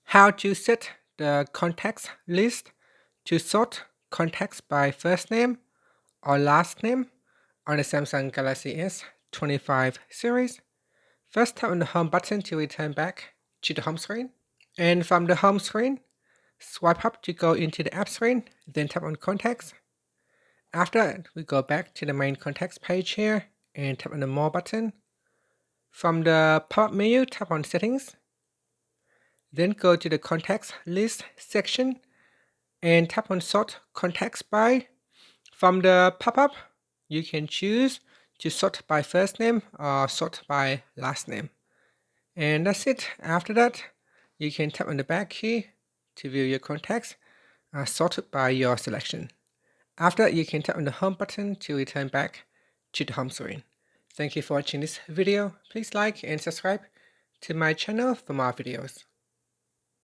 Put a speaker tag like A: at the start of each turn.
A: How to set the contacts list to sort contacts by first name or last name on the Samsung Galaxy S25 series. First, tap on the home button to return back to the home screen. And from the home screen, swipe up to go into the app screen, then tap on contacts. After that, we go back to the main contacts page here and tap on the more button. From the pop-up menu, tap on settings. Then go to the contacts list section and tap on sort contacts by. From the pop-up, you can choose to sort by first name or sort by last name. And that's it. After that, you can tap on the back key to view your contacts sorted by your selection. After that, you can tap on the home button to return back to the home screen. Thank you for watching this video. Please like and subscribe to my channel for more videos.